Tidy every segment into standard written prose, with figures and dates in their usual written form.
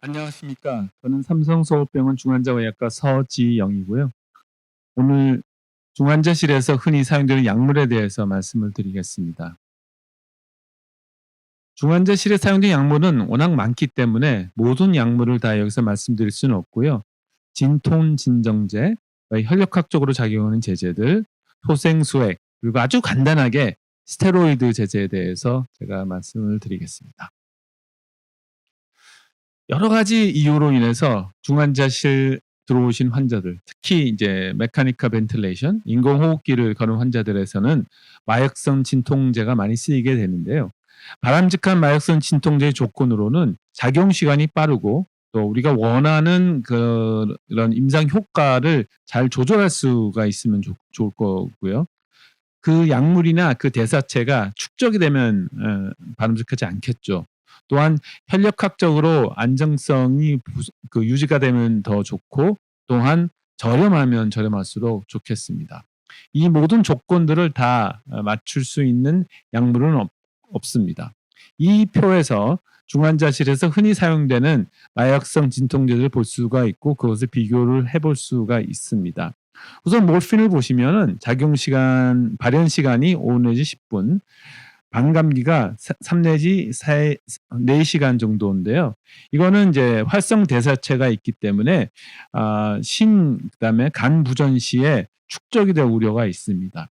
안녕하십니까. 저는 삼성서울병원 중환자의학과 서지영이고요. 오늘 중환자실에서 흔히 사용되는 약물에 대해서 말씀을 드리겠습니다. 중환자실에 사용되는 약물은 워낙 많기 때문에 모든 약물을 다 여기서 말씀드릴 수는 없고요. 진통 진정제, 혈력학적으로 작용하는 제제들, 소생수액, 그리고 아주 간단하게 스테로이드 제제에 대해서 제가 말씀을 드리겠습니다. 여러 가지 이유로 인해서 중환자실 들어오신 환자들, 특히 이제 메카니컬 벤틸레이션, 인공호흡기를 거는 환자들에서는 마약성 진통제가 많이 쓰이게 되는데요. 바람직한 마약성 진통제의 조건으로는 작용 시간이 빠르고 또 우리가 원하는 그런 임상 효과를 잘 조절할 수가 있으면 좋을 거고요. 그 약물이나 그 대사체가 축적이 되면 바람직하지 않겠죠. 또한 혈력학적으로 안정성이 유지가 되면 더 좋고, 또한 저렴하면 저렴할수록 좋겠습니다. 이 모든 조건들을 다 맞출 수 있는 약물은 없습니다. 이 표에서 중환자실에서 흔히 사용되는 마약성 진통제를 볼 수가 있고, 그것을 비교를 해볼 수가 있습니다. 우선 몰핀을 보시면은 작용 시간, 발현 시간이 5 내지 10분, 반감기가 3 내지 4시간 정도인데요. 이거는 이제 활성 대사체가 있기 때문에 그다음에 간 부전 시에 축적이 될 우려가 있습니다.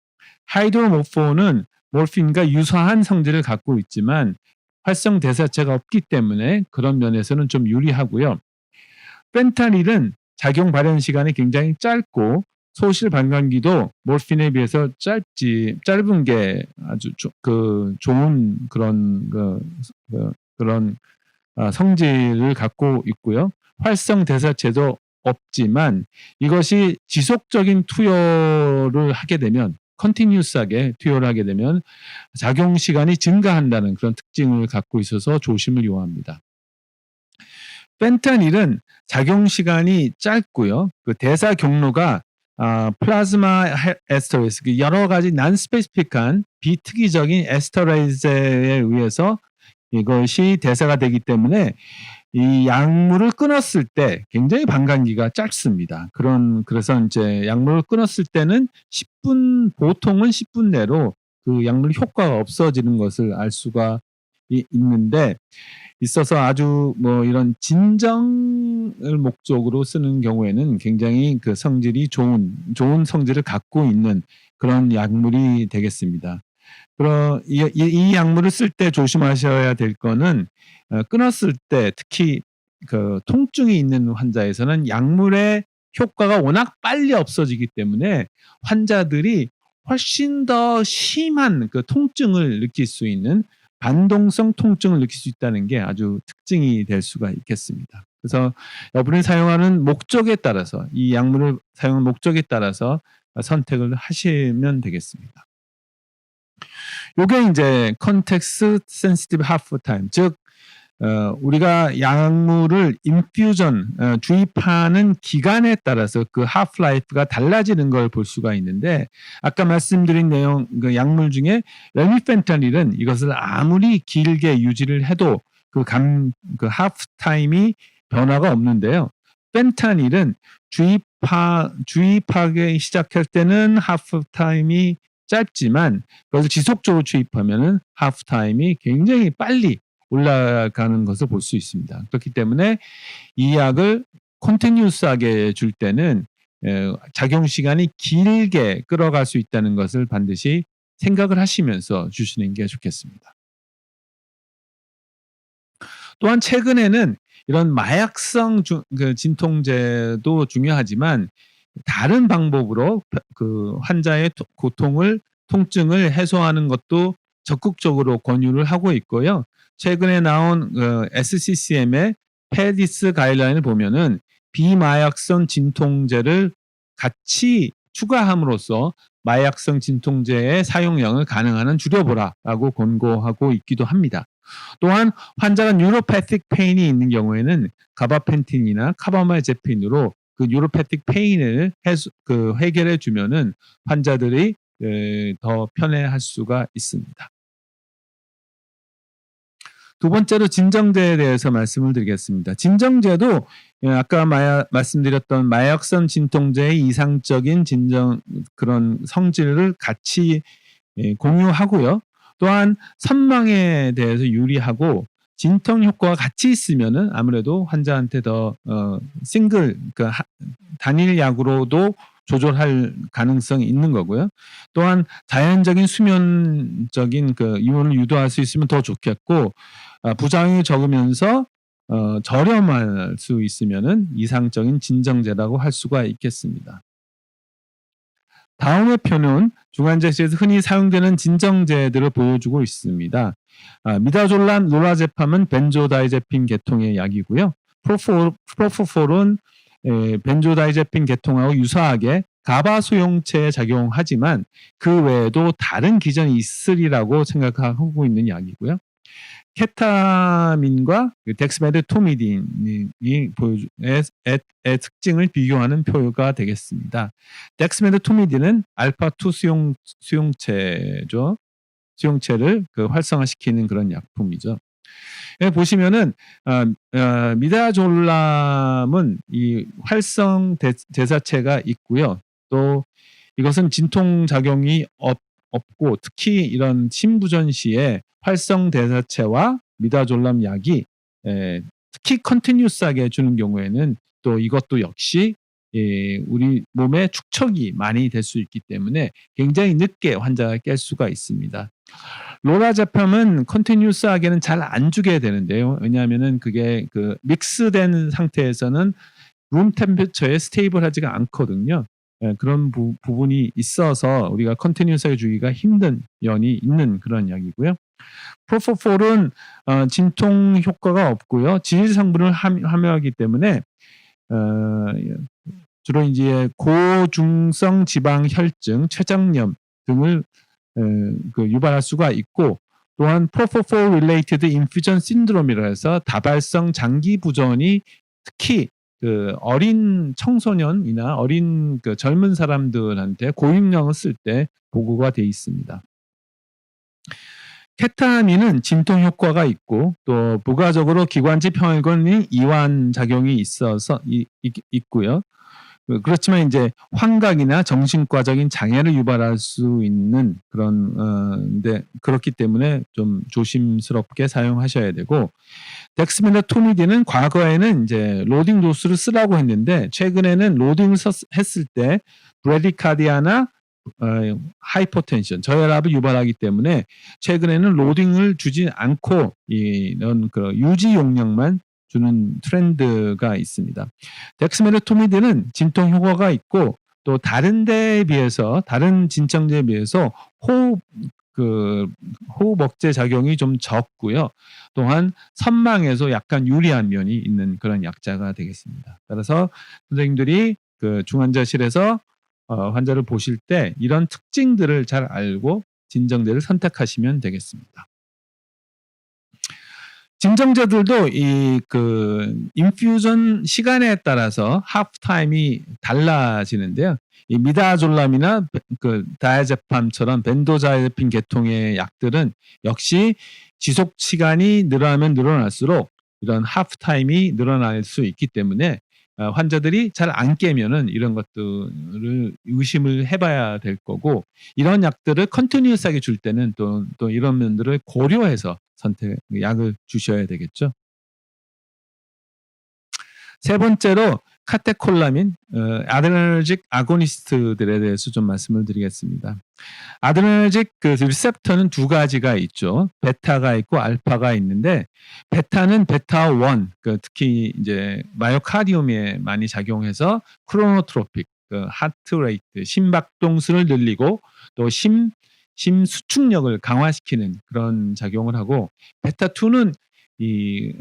하이드로모포는 몰핀과 유사한 성질을 갖고 있지만 활성 대사체가 없기 때문에 그런 면에서는 좀 유리하고요. 펜타닐은 작용 발현 시간이 굉장히 짧고 소실 반감기도 몰핀에 비해서 짧은 게 아주 좋은 그런 성질을 갖고 있고요. 활성 대사체도 없지만 이것이 지속적인 투여를 하게 되면, 컨티뉴스하게 투여를 하게 되면 작용 시간이 증가한다는 그런 특징을 갖고 있어서 조심을 요합니다. 펜타닐은 작용 시간이 짧고요. 그 대사 경로가 플라즈마 에스터레이스, 여러 가지 난스페시픽한 비특이적인 에스터레이즈에 의해서 이것이 대사가 되기 때문에 이 약물을 끊었을 때 굉장히 반감기가 짧습니다. 그래서 이제 약물을 끊었을 때는 10분, 보통은 10분 내로 그 약물 효과가 없어지는 것을 알 수가 있는데, 있어서 아주 이런 진정을 목적으로 쓰는 경우에는 굉장히 그 성질이 좋은 성질을 갖고 있는 그런 약물이 되겠습니다. 이 약물을 쓸 때 조심하셔야 될 거는, 끊었을 때 특히 그 통증이 있는 환자에서는 약물의 효과가 워낙 빨리 없어지기 때문에 환자들이 훨씬 더 심한 그 통증을 느낄 수 있는, 반동성 통증을 느낄 수 있다는 게 아주 특징이 될 수가 있겠습니다. 그래서 여러분이 사용하는 목적에 따라서, 이 약물을 사용하는 목적에 따라서 선택을 하시면 되겠습니다. 요게 이제 컨텍스트 센시티브 하프 타임, 즉 우리가 약물을 주입하는 기간에 따라서 그 하프 라이프가 달라지는 걸 볼 수가 있는데, 아까 말씀드린 내용, 그 약물 중에 레미펜타닐은 이것을 아무리 길게 유지를 해도 그 하프 타임이 변화가 없는데요. 펜타닐은 주입하기 시작할 때는 하프 타임이 짧지만 그것을 지속적으로 주입하면은 하프 타임이 굉장히 빨리 올라가는 것을 볼 수 있습니다. 그렇기 때문에 이 약을 컨티뉴스하게 줄 때는 작용 시간이 길게 끌어갈 수 있다는 것을 반드시 생각을 하시면서 주시는 게 좋겠습니다. 또한 최근에는 이런 마약성 진통제도 중요하지만 다른 방법으로 그 환자의 통증을 해소하는 것도 적극적으로 권유를 하고 있고요. 최근에 나온 SCCM의 페디스 가이드라인을 보면은 비마약성 진통제를 같이 추가함으로써 마약성 진통제의 사용량을 가능한 줄여보라라고 권고하고 있기도 합니다. 또한 환자가 뉴로패틱 페인이 있는 경우에는 가바펜틴이나 카바마제핀으로 그 뉴로패틱 페인을 해결해 주면은 환자들이 더 편해할 수가 있습니다. 두 번째로 진정제에 대해서 말씀을 드리겠습니다. 진정제도 아까 말씀드렸던 마약성 진통제의 이상적인 그런 성질을 같이 공유하고요. 또한 선망에 대해서 유리하고 진통 효과가 같이 있으면은 아무래도 환자한테 더 단일 약으로도 조절할 가능성이 있는 거고요. 또한 자연적인 수면적인 이온을 유도할 수 있으면 더 좋겠고, 부작용이 적으면서 저렴할 수 있으면은 이상적인 진정제라고 할 수가 있겠습니다. 다음의 표는 중환자실에서 흔히 사용되는 진정제들을 보여주고 있습니다. 미다졸람, 로라제팜은 벤조다이제핀 계통의 약이고요. 프로포폴은 벤조다이제핀 계통하고 유사하게 가바 수용체에 작용하지만 그 외에도 다른 기전이 있으리라고 생각하고 있는 약이고요. 케타민과 덱스메드토미딘의 특징을 비교하는 표가 되겠습니다. 덱스메드토미딘은 알파2 수용체죠. 수용체를 활성화시키는 그런 약품이죠. 보시면은 미다졸람은 이 활성 대사체가 있고요. 또 이것은 진통 작용이 없고 특히 이런 심부전 시에 활성 대사체와 미다졸람 약이 특히 컨티뉴스하게 주는 경우에는 또 이것도 역시 우리 몸에 축적이 많이 될 수 있기 때문에 굉장히 늦게 환자가 깰 수가 있습니다. 로라제팜은 컨티뉴스하게는 잘 안 주게 되는데요. 왜냐하면은 그게 믹스된 상태에서는 룸 템퍼처에 스테이블하지가 않거든요. 그런 부분이 있어서 우리가 컨티뉴스하게 주기가 힘든 면이 있는 그런 약이고요. 프로포폴은 진통 효과가 없고요. 지질 성분을 함유하기 때문에 주로 이제 고중성 지방 혈증, 췌장염 등을 유발할 수가 있고, 또한 프로포폴 related infusion syndrome이라 해서 다발성 장기 부전이 특히 어린 청소년이나 어린 젊은 사람들한테 고용량을 쓸 때 보고가 돼 있습니다. 케타민은 진통 효과가 있고 또 부가적으로 기관지 평혈근이 이완 작용이 있어서 있고요. 그렇지만 이제 환각이나 정신과적인 장애를 유발할 수 있는 그렇기 때문에 좀 조심스럽게 사용하셔야 되고, 덱스메타토미딘은 과거에는 이제 로딩 도수를 쓰라고 했는데 최근에는 로딩을 했을 때 브레디카디아나 하이퍼텐션, 저혈압을 유발하기 때문에 최근에는 로딩을 주지 않고 이런 유지 용량만 주는 트렌드가 있습니다. 덱스메타토미딘은 진통 효과가 있고 또 다른 진정제에 비해서 호흡 억제 작용이 좀 적고요. 또한 선망에서 약간 유리한 면이 있는 그런 약자가 되겠습니다. 따라서 선생님들이 중환자실에서 환자를 보실 때 이런 특징들을 잘 알고 진정제를 선택하시면 되겠습니다. 진정제들도 인퓨전 시간에 따라서 하프타임이 달라지는데요. 이 미다졸람이나 다이아제팜처럼 벤조다이제핀 계통의 약들은 역시 지속 시간이 늘어나면 늘어날수록 이런 하프타임이 늘어날 수 있기 때문에 환자들이 잘 안 깨면은 이런 것들을 의심을 해봐야 될 거고, 이런 약들을 컨티뉴스하게 줄 때는 또 이런 면들을 고려해서 약을 주셔야 되겠죠. 세 번째로 카테콜라민, 아드레너직 아고니스트들에 대해서 좀 말씀을 드리겠습니다. 아드레너직 리셉터는 두 가지가 있죠. 베타가 있고 알파가 있는데, 베타는 베타1, 특히 이제 마이오카디움에 많이 작용해서 크로노트로픽, 하트레이트, 심박동수를 늘리고 또 심수축력을 강화시키는 그런 작용을 하고, 베타2는 이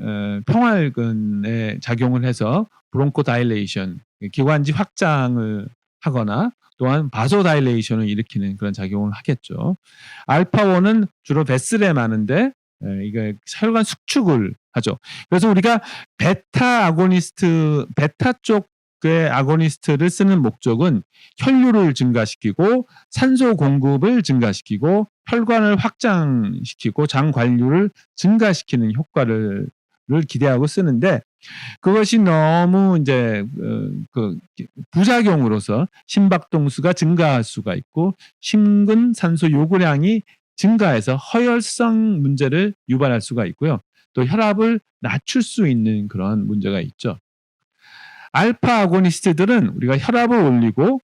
평활근에 작용을 해서 브론코 다일레이션, 기관지 확장을 하거나 또한 바소 다일레이션을 일으키는 그런 작용을 하겠죠. 알파1은 주로 베슬에 많은데 이게 혈관 수축을 하죠. 그래서 우리가 베타 쪽의 아고니스트를 쓰는 목적은 혈류를 증가시키고 산소 공급을 증가시키고 혈관을 확장시키고 장 관류를 증가시키는 효과를 기대하고 쓰는데 그것이 너무 이제 그 부작용으로서 심박동수가 증가할 수가 있고 심근 산소 요구량이 증가해서 허혈성 문제를 유발할 수가 있고요. 또 혈압을 낮출 수 있는 그런 문제가 있죠. 알파 아고니스트들은 우리가 혈압을 올리고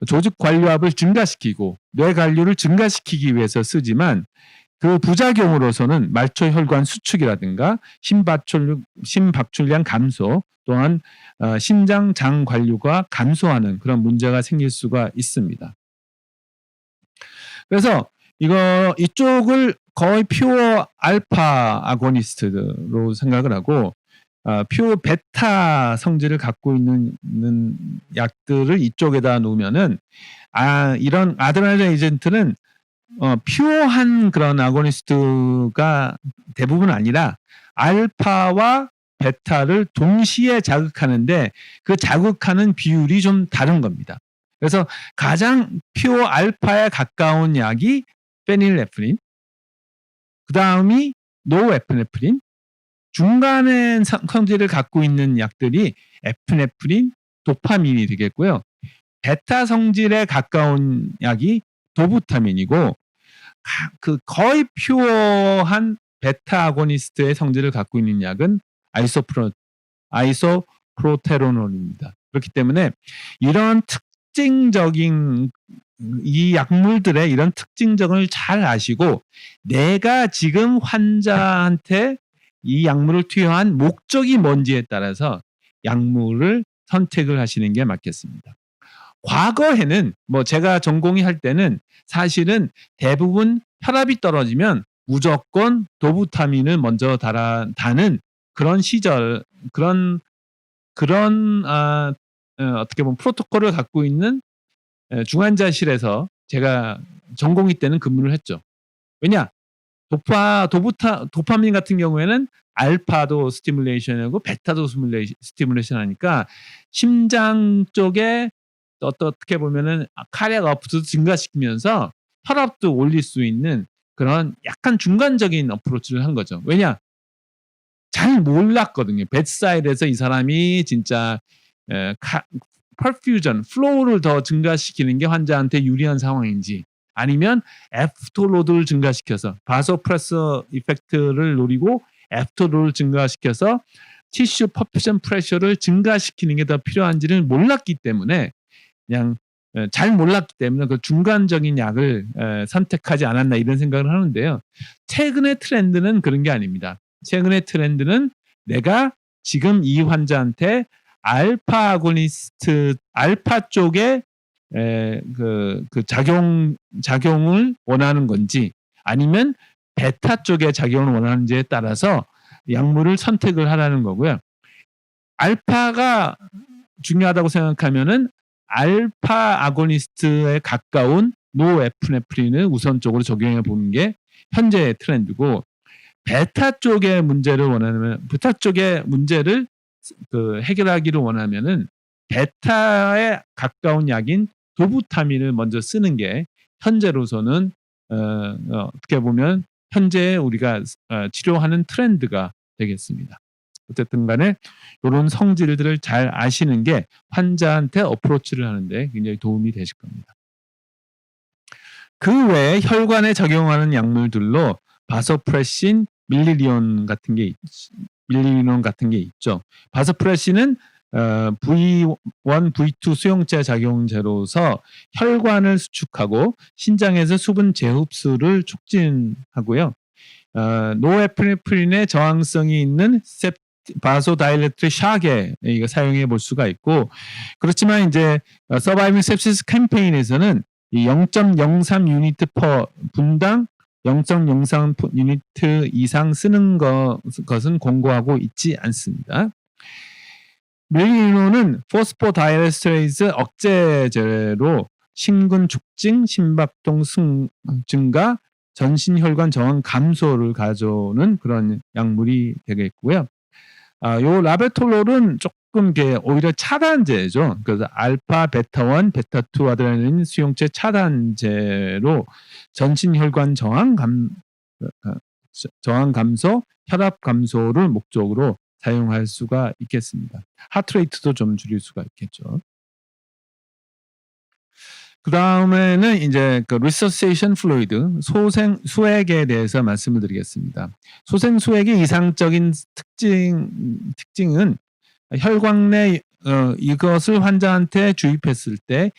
조직 관류압을 증가시키고 뇌 관류를 증가시키기 위해서 쓰지만 그 부작용으로서는 말초 혈관 수축이라든가 심박출량 감소 또한 신장 장 관류가 감소하는 그런 문제가 생길 수가 있습니다. 그래서 이쪽을 거의 퓨어 알파 아고니스트로 생각을 하고 퓨어 베타 성질을 갖고 있는 약들을 이쪽에다 놓으면은 이런 아드레날린 에이전트는 퓨어한 그런 아고니스트가 대부분 아니라 알파와 베타를 동시에 자극하는데 그 자극하는 비율이 좀 다른 겁니다. 그래서 가장 퓨어 알파에 가까운 약이 페닐에프린, 그 다음이 노에프네프린, 중간에 성질을 갖고 있는 약들이 에프네프린, 도파민이 되겠고요. 베타 성질에 가까운 약이 도부타민이고 거의 퓨어한 베타 아고니스트의 성질을 갖고 있는 약은 아이소프로테로놀입니다. 그렇기 때문에 이런 특징적인 이 약물들의 이런 특징적을 잘 아시고 내가 지금 환자한테 이 약물을 투여한 목적이 뭔지에 따라서 약물을 선택을 하시는 게 맞겠습니다. 과거에는 제가 전공의 할 때는 사실은 대부분 혈압이 떨어지면 무조건 도부타민을 먼저 다는 그런 시절 어떻게 보면 프로토콜을 갖고 있는 중환자실에서 제가 전공의 때는 근무를 했죠. 왜냐? 도파민 같은 경우에는 알파도 스티뮬레이션하고 베타도 스티뮬레이션 하니까 심장 쪽에 어떻게 보면은 카리악 아웃풋도 증가시키면서 혈압도 올릴 수 있는 그런 약간 중간적인 어프로치를 한 거죠. 왜냐? 잘 몰랐거든요. 베드사이드에서 이 사람이 진짜 퍼퓨전, 플로우를 더 증가시키는 게 환자한테 유리한 상황인지 아니면 애프터로드를 증가시켜서 바소프레서 이펙트를 노리고 애프터로드를 증가시켜서 티슈 퍼퓨전 프레셔를 증가시키는 게 더 필요한지를 몰랐기 때문에 그냥 잘 몰랐기 때문에 그 중간적인 약을 선택하지 않았나 이런 생각을 하는데요. 최근의 트렌드는 그런 게 아닙니다. 최근의 트렌드는 내가 지금 이 환자한테 알파 아고니스트, 알파 쪽에 그 작용을 원하는 건지 아니면 베타 쪽의 작용을 원하는지에 따라서 약물을 선택을 하라는 거고요. 알파가 중요하다고 생각하면은 알파 아고니스트에 가까운 노에프네프린을 우선적으로 적용해 보는 게 현재의 트렌드고 베타 쪽의 문제를 원하면 베타 쪽의 문제를 해결하기를 원하면은 베타에 가까운 약인 도부타민을 먼저 쓰는 게 현재로서는 어떻게 보면 현재 우리가 치료하는 트렌드가 되겠습니다. 어쨌든 간에 이런 성질들을 잘 아시는 게 환자한테 어프로치를 하는데 굉장히 도움이 되실 겁니다. 그 외에 혈관에 적용하는 약물들로 바소프레신, 밀리리논 같은 게 있죠. 바소프레신은 V1, V2 수용체 작용제로서 혈관을 수축하고 신장에서 수분 재흡수를 촉진하고요. 노에프네프린의 저항성이 있는 바소다일레트리 샥에 이거 사용해 볼 수가 있고 그렇지만 이제 서바이빙 sepsis 캠페인에서는 0.03 유니트 퍼 분당 0.03 유니트 이상 쓰는 것은 공고하고 있지 않습니다. 밀리리논은 포스포다이에스테레이즈 억제제로 심근 촉진, 심박동 증가, 전신혈관 저항 감소를 가져오는 그런 약물이 되겠고요. 요 라베톨롤은 조금 이게 오히려 차단제죠. 그래서 알파, 베타1, 베타2 아드레날린 수용체 차단제로 전신 혈관 저항 감소, 혈압 감소를 목적으로 사용할 수가 있겠습니다. 하트레이트도 좀 줄일 수가 있겠죠. 그 다음에는 이제 그 resuscitation fluid, 수액에 대해서 말씀을 드리겠습니다. 수액의 이상적인 특징은 혈관 내 이것을 환자한테 주입했을 때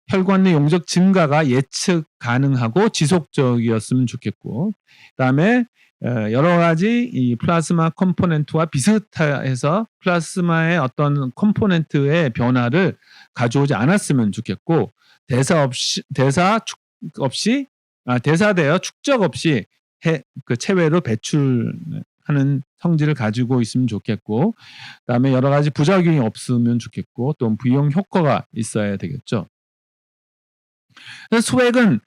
혈관 내 용적 증가가 예측 가능하고 지속적이었으면 좋겠고, 그다음에 여러 가지 이 플라즈마 컴포넌트와 비슷해서 플라즈마의 어떤 컴포넌트의 변화를 가져오지 않았으면 좋겠고, 대사되어 축적 없이 그 체외로 배출하는 성질을 가지고 있으면 좋겠고, 그다음에 여러 가지 부작용이 없으면 좋겠고, 또 부용 효과가 있어야 되겠죠. 수액은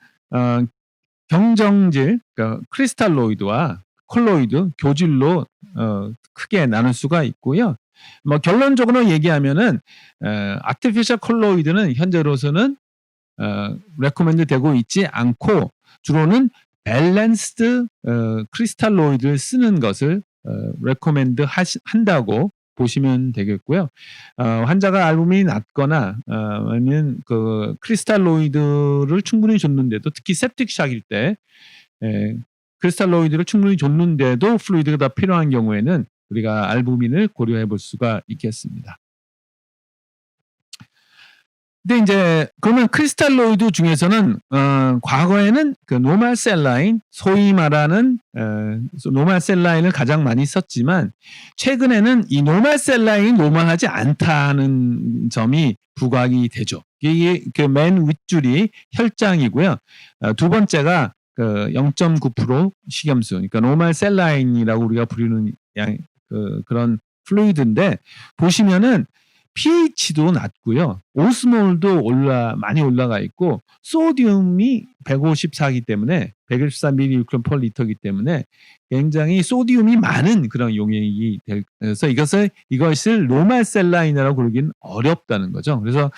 경정질, 그러니까 크리스탈로이드와 콜로이드, 교질로 크게 나눌 수가 있고요. 뭐 결론적으로 얘기하면은 아티피셜 콜로이드는 현재로서는 레코멘드 되고 있지 않고, 주로는 밸런스드 크리스탈로이드를 쓰는 것을 레코멘드 한다고 보시면 되겠고요. 환자가 알부민이 낮거나 아니면 그 크리스탈로이드를 충분히 줬는데도, 특히 septic shock일 때 크리스탈로이드를 충분히 줬는데도 플루이드가 더 필요한 경우에는 우리가 알부민을 고려해 볼 수가 있겠습니다. 근데 이제 그러면 크리스탈로이드 중에서는 과거에는 그 노멀 셀라인, 소위 말하는 노멀 셀라인을 가장 많이 썼지만, 최근에는 이 노멀 셀라인이 노멀하지 않다는 점이 부각이 되죠. 이게 그 맨 윗줄이 혈장이고요. 두 번째가 그 0.9% 식염수, 그러니까 노멀 셀라인이라고 우리가 부르는 그런 플루이드인데, 보시면은 pH도 낮고요. 오스몰도 많이 올라가 있고, 소디움이 154이기 때문에 114mg/L이기 때문에 굉장히 소디움이 많은 그런 용액이 돼서 이것을 노멀 셀라인이라고 부르기는 어렵다는 거죠. 그래서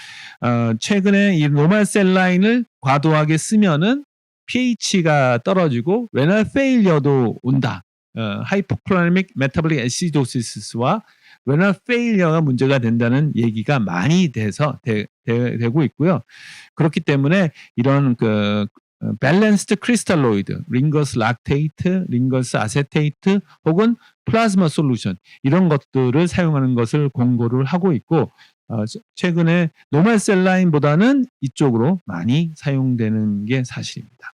최근에 이 노멀 셀라인을 과도하게 쓰면은 pH가 떨어지고 레널 페일리어도 온다. 하이포클라미க் 메타볼릭 애시도시스와 레널 페일리어가 문제가 된다는 얘기가 많이 되고 있고요. 그렇기 때문에 이런 그 밸런스드 크리스탈로이드, 링거스 락테이트, 링거스 아세테이트 혹은 플라즈마 솔루션, 이런 것들을 사용하는 것을 권고를 하고 있고, 최근에 노멀 셀라인보다는 이쪽으로 많이 사용되는 게 사실입니다.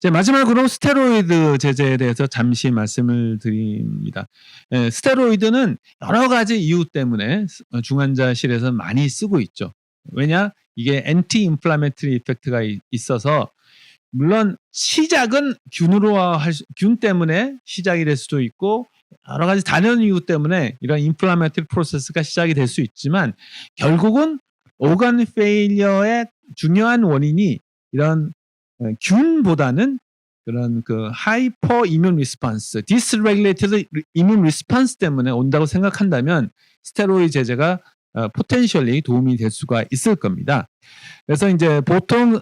마지막으로 스테로이드 제제에 대해서 잠시 말씀을 드립니다. 스테로이드는 여러 가지 이유 때문에 중환자실에서 많이 쓰고 있죠. 왜냐? 이게 엔티 인플라메터리 이펙트가 있어서, 물론 시작은 균 때문에 시작이 될 수도 있고, 여러 가지 다른 이유 때문에 이런 인플라메터리 프로세스가 시작이 될 수 있지만, 결국은 오간 페일리어의 중요한 원인이 이런 균보다는 그런 그 하이퍼 이뮨 리스폰스, 디스레귤레이티드 이뮨 리스폰스 때문에 온다고 생각한다면 스테로이드 제제가 포텐셜리 도움이 될 수가 있을 겁니다. 그래서 이제 보통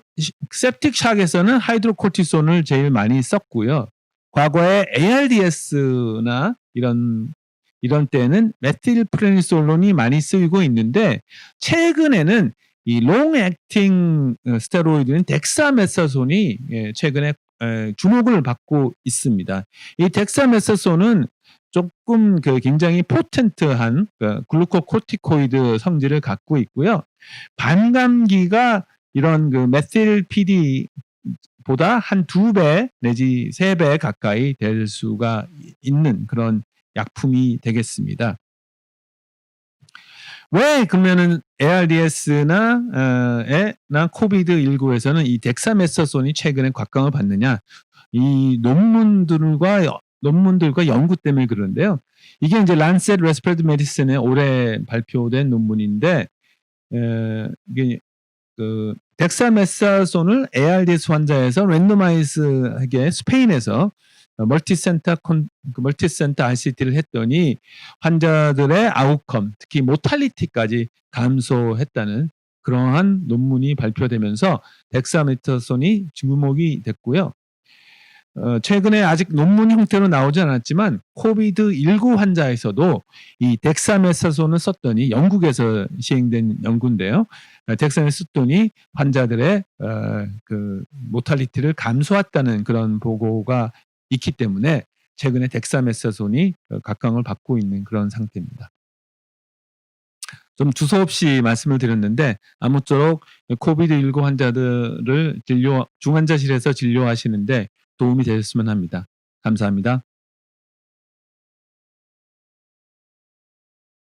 septic shock에서는 하이드로코티손을 제일 많이 썼고요. 과거에 ARDS나 이런 때는 메틸프레니솔론이 많이 쓰이고 있는데, 최근에는 이 롱 액팅 스테로이드인 덱사메사손이 최근에 주목을 받고 있습니다. 이 덱사메사손은 조금 굉장히 포텐트한 글루코코티코이드 성질을 갖고 있고요. 반감기가 이런 그 메틸 PD보다 한 2배 내지 3배 가까이 될 수가 있는 그런 약품이 되겠습니다. 왜 그러면은 ARDS나 코비드19에서는 이 덱사메사손이 최근에 곽광을 받느냐? 이 논문들과 연구 때문에 그런데요. 이게 이제 란셋 레스피레이터리 메디슨에 올해 발표된 논문인데, 이게 그 덱사메사손을 ARDS 환자에서 랜더마이즈하게 스페인에서 멀티센터 RCT를 했더니 환자들의 아웃컴, 특히 모탈리티까지 감소했다는 그러한 논문이 발표되면서 덱사메타손이 주목이 됐고요. 최근에 아직 논문 형태로 나오지 않았지만 코비드19 환자에서도 이 덱사메타손을 썼더니 영국에서 시행된 연구인데요. 덱사메타손을 썼더니 환자들의 그 모탈리티를 감소했다는 그런 보고가 있기 때문에 최근에 덱사메타손이 각광을 받고 있는 그런 상태입니다. 좀 두서없이 말씀을 드렸는데 아무쪼록 코비드19 환자들을 중환자실에서 진료하시는데 도움이 되셨으면 합니다. 감사합니다.